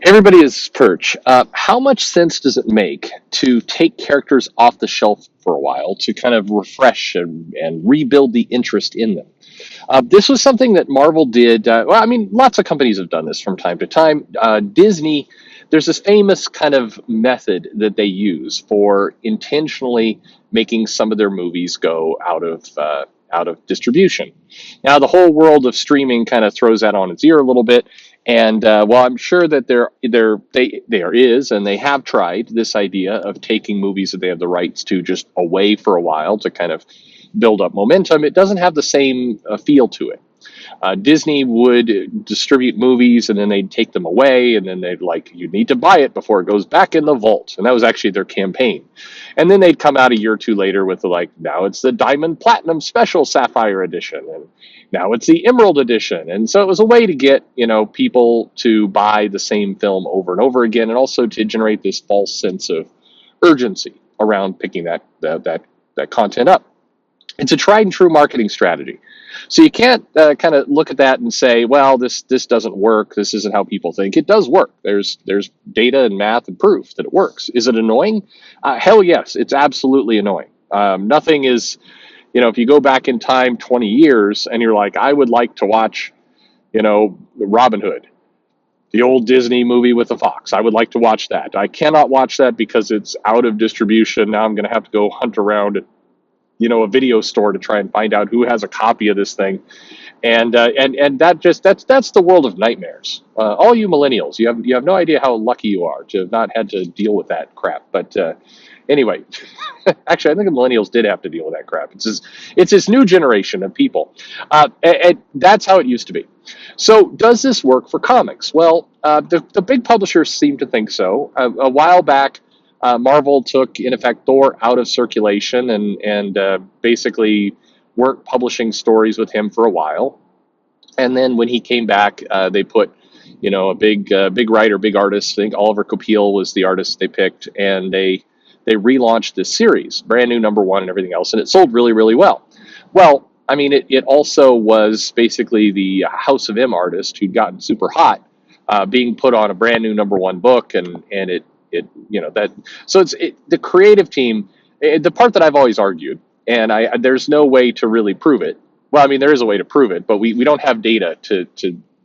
Everybody is Perch. How much sense does it make to take characters off the shelf for a while to kind of refresh and rebuild the interest in them? This was something that Marvel did. Well, I mean, lots of companies have done this from time to time. Disney, there's this famous kind of method that they use for intentionally making some of their movies go out of distribution. Now, the whole world of streaming kind of throws that on its ear a little bit. And while I'm sure that there is, and they have tried this idea of taking movies that they have the rights to just away for a while to kind of build up momentum, it doesn't have the same feel to it. Disney would distribute movies and then they'd take them away, and then they'd like, you need to buy it before it goes back in the vault. And that was actually their campaign. And then they'd come out a year or two later with like, now it's the Diamond Platinum Special Sapphire Edition, and now it's the Emerald Edition. And so it was a way to get, people to buy the same film over and over again, and also to generate this false sense of urgency around picking that content up. It's a tried and true marketing strategy. So you can't kind of look at that and say, well, this doesn't work. This isn't how people think. It does work. There's data and math and proof that it works. Is it annoying? Hell yes, it's absolutely annoying. Nothing is, if you go back in time 20 years and you're like, I would like to watch, Robin Hood, the old Disney movie with the fox. I would like to watch that. I cannot watch that because it's out of distribution. Now I'm going to have to go hunt around a video store to try and find out who has a copy of this thing, and that's the world of nightmares. All you millennials, you have no idea how lucky you are to have not had to deal with that crap. But anyway, actually, I think the millennials did have to deal with that crap. It's this new generation of people, and that's how it used to be. So, does this work for comics? Well, the big publishers seem to think so. A while back, Marvel took, in effect, Thor out of circulation and basically weren't publishing stories with him for a while. And then when he came back, they put, a big writer, big artist. I think Oliver Copiel was the artist they picked, and they relaunched this series, brand new number one and everything else, and it sold really, really well. Well, I mean, it also was basically the House of M artist who'd gotten super hot, being put on a brand new number one book, and that. So the creative team, the part that I've always argued, and there's no way to really prove it. Well, I mean, there is a way to prove it, but we don't have data to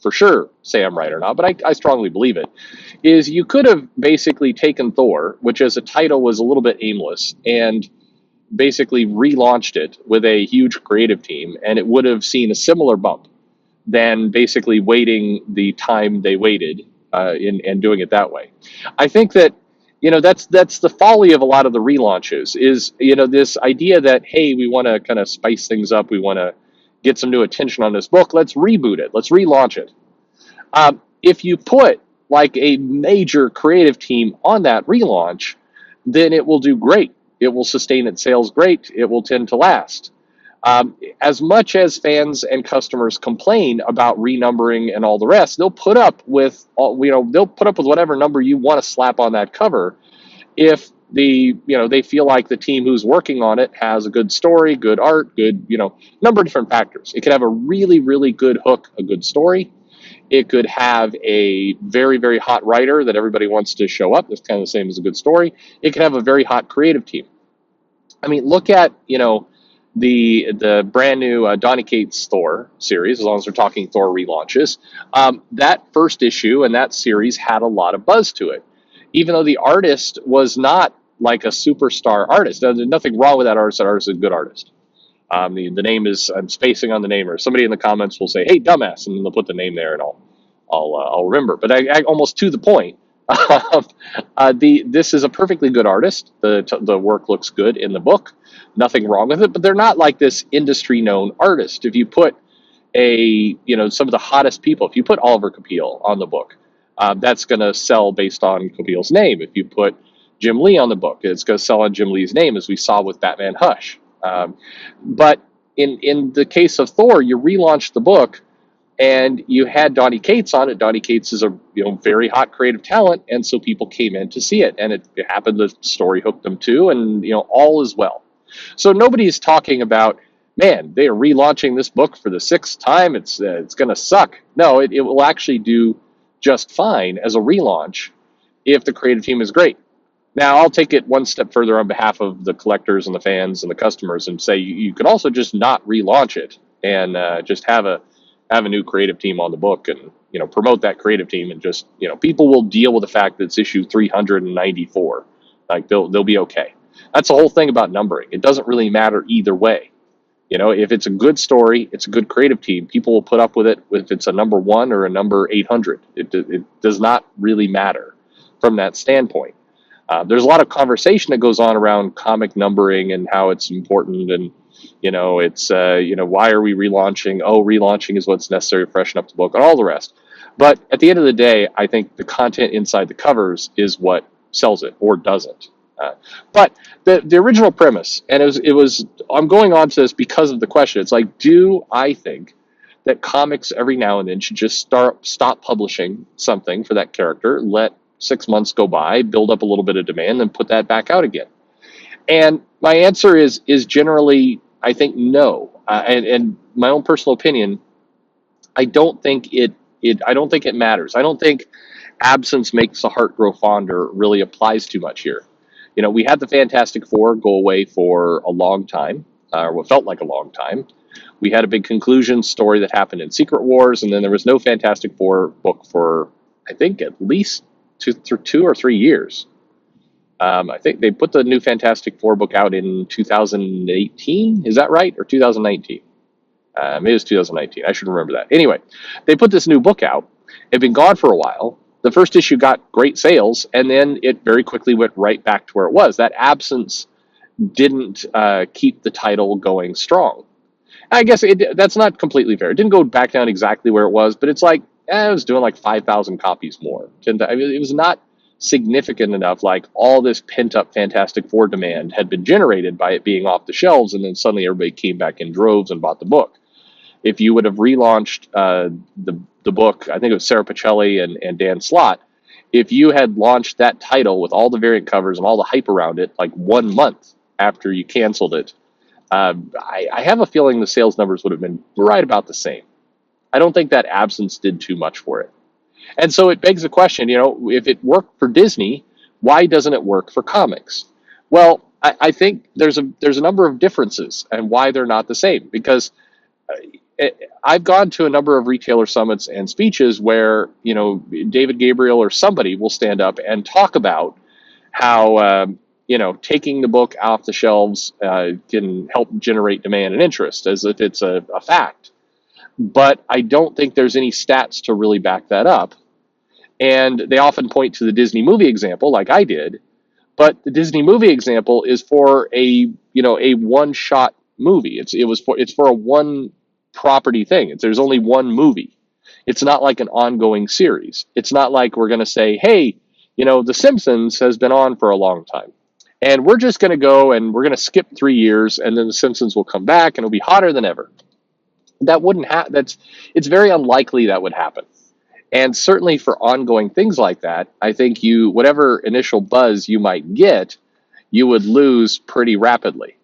for sure say I'm right or not, but I strongly believe it, is you could have basically taken Thor, which as a title was a little bit aimless, and basically relaunched it with a huge creative team, and it would have seen a similar bump than basically waiting the time they waited and doing it that way. I think that that's the folly of a lot of the relaunches is this idea that, hey, we want to kind of spice things up, we want to get some new attention on this book, let's reboot it, let's relaunch it. If you put like a major creative team on that relaunch, then it will do great. It will sustain its sales great. It will tend to last. As much as fans and customers complain about renumbering and all the rest, they'll put up with whatever number you want to slap on that cover if they feel like the team who's working on it has a good story, good art, good number of different factors. It could have a really, really good hook, a good story. It could have a very, very hot writer that everybody wants to show up. That's kind of the same as a good story. It could have a very hot creative team. I mean, look at the brand new Donny Cates Thor series, as long as we're talking Thor relaunches. That first issue and that series had a lot of buzz to it, even though the artist was not like a superstar artist. There's nothing wrong with that artist. That artist is a good artist. The name is, I'm spacing on the name, or somebody in the comments will say, "Hey, dumbass," and they'll put the name there, and I'll remember. But I almost to the point. This is a perfectly good artist. The work looks good in the book. Nothing wrong with it, but they're not like this industry known artist. If you put some of the hottest people, if you put Oliver Copiel on the book, that's going to sell based on Copiel's name. If you put Jim Lee on the book, it's going to sell on Jim Lee's name, as we saw with Batman Hush. But in the case of Thor, you relaunched the book and you had Donny Cates on it. Donny Cates is a very hot creative talent, and so people came in to see it, and it happened the story hooked them too, and all is well. So nobody's talking about, man, they are relaunching this book for the sixth time. It's going to suck. No, it will actually do just fine as a relaunch if the creative team is great. Now, I'll take it one step further on behalf of the collectors and the fans and the customers and say you could also just not relaunch it and just have a new creative team on the book and promote that creative team and just people will deal with the fact that it's issue 394. Like they'll be okay. That's the whole thing about numbering. It doesn't really matter either way. If it's a good story, it's a good creative team. People will put up with it if it's a number 1 or a number 800. It does not really matter from that standpoint. There's a lot of conversation that goes on around comic numbering and how it's important, and it's why are we relaunching? Oh, relaunching is what's necessary to freshen up the book, and all the rest. But at the end of the day, I think the content inside the covers is what sells it or doesn't. But the original premise, and it was I'm going on to this because of the question. It's like, do I think that comics every now and then should just stop publishing something for that character, let 6 months go by, build up a little bit of demand, and put that back out again? And my answer is generally, I think no. And my own personal opinion, I don't think I don't think it matters. I don't think absence makes the heart grow fonder really applies too much here. We had the Fantastic Four go away for a long time, or what felt like a long time. We had a big conclusion story that happened in Secret Wars, and then there was no Fantastic Four book for, I think, at least 2 or 3 years. I think they put the new Fantastic Four book out in 2018. Is that right? Or 2019? Maybe it was 2019. I should remember that. Anyway, they put this new book out. It had been gone for a while. The first issue got great sales, and then it very quickly went right back to where it was. That absence didn't keep the title going strong. I guess that's not completely fair. It didn't go back down exactly where it was, but it's like, it was doing like 5,000 copies more. It was not significant enough, like all this pent-up Fantastic Four demand had been generated by it being off the shelves, and then suddenly everybody came back in droves and bought the book. If you would have relaunched the book, I think it was Sarah Pacelli and Dan Slott, if you had launched that title with all the variant covers and all the hype around it like 1 month after you canceled it, I have a feeling the sales numbers would have been right about the same. I don't think that absence did too much for it. And so it begs the question, if it worked for Disney, why doesn't it work for comics? Well, I think there's a number of differences and why they're not the same, because I've gone to a number of retailer summits and speeches where, David Gabriel or somebody will stand up and talk about how, taking the book off the shelves can help generate demand and interest, as if it's a fact. But I don't think there's any stats to really back that up. And they often point to the Disney movie example, like I did. But the Disney movie example is for a one-shot movie. It's for a one property thing. There's only one movie. It's not like an ongoing series. It's not like we're going to say, hey, The Simpsons has been on for a long time, and we're just going to go and we're going to skip 3 years, and then The Simpsons will come back and it'll be hotter than ever. That wouldn't happen. It's very unlikely that would happen. And certainly for ongoing things like that, I think whatever initial buzz you might get, you would lose pretty rapidly.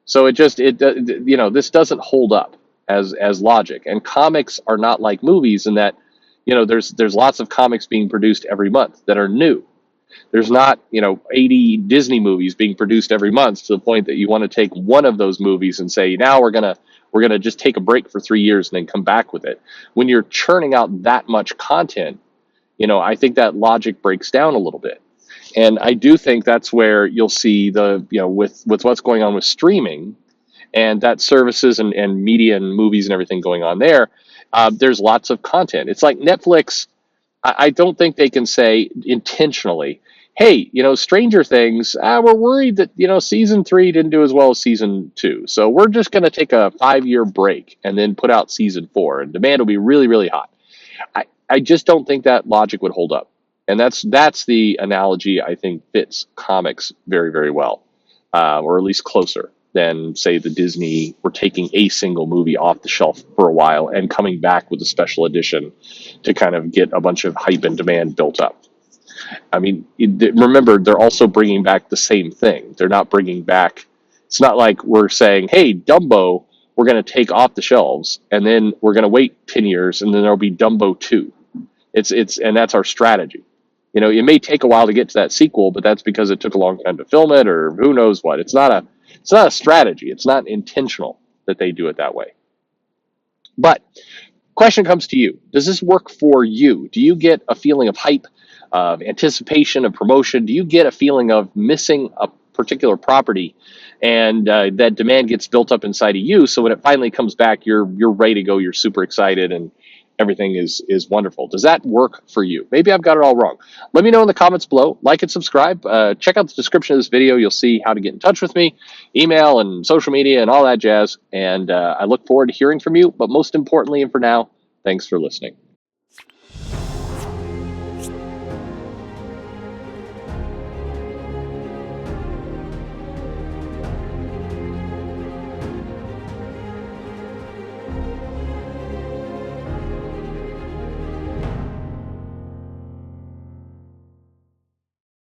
So this doesn't hold up as logic. And comics are not like movies in that, there's lots of comics being produced every month that are new. There's not, 80 Disney movies being produced every month to the point that you want to take one of those movies and say, now we're gonna just take a break for 3 years and then come back with it. When you're churning out that much content, I think that logic breaks down a little bit. And I do think that's where you'll see with what's going on with streaming and that services and media and movies and everything going on there, there's lots of content. It's like Netflix. I don't think they can say intentionally, hey, Stranger Things, we're worried that, season 3 didn't do as well as season 2. So we're just going to take a 5-year break and then put out season 4 and demand will be really, really hot. I just don't think that logic would hold up. And that's the analogy I think fits comics very, very well, or at least closer than, say, the Disney were taking a single movie off the shelf for a while and coming back with a special edition to kind of get a bunch of hype and demand built up. I mean, remember, they're also bringing back the same thing. They're not bringing back, it's not like we're saying, hey, Dumbo, we're going to take off the shelves and then we're going to wait 10 years and then there'll be Dumbo 2. And that's our strategy. It may take a while to get to that sequel, but that's because it took a long time to film it, or who knows what. It's not a strategy. It's not intentional that they do it that way. But question comes to you: does this work for you? Do you get a feeling of hype, of anticipation, of promotion? Do you get a feeling of missing a particular property, and that demand gets built up inside of you? So when it finally comes back, you're ready to go. You're super excited, and everything is wonderful. Does that work for you? Maybe I've got it all wrong. Let me know in the comments below. Like and subscribe. Check out the description of this video. You'll see how to get in touch with me, email and social media and all that jazz. And I look forward to hearing from you. But most importantly, and for now, thanks for listening.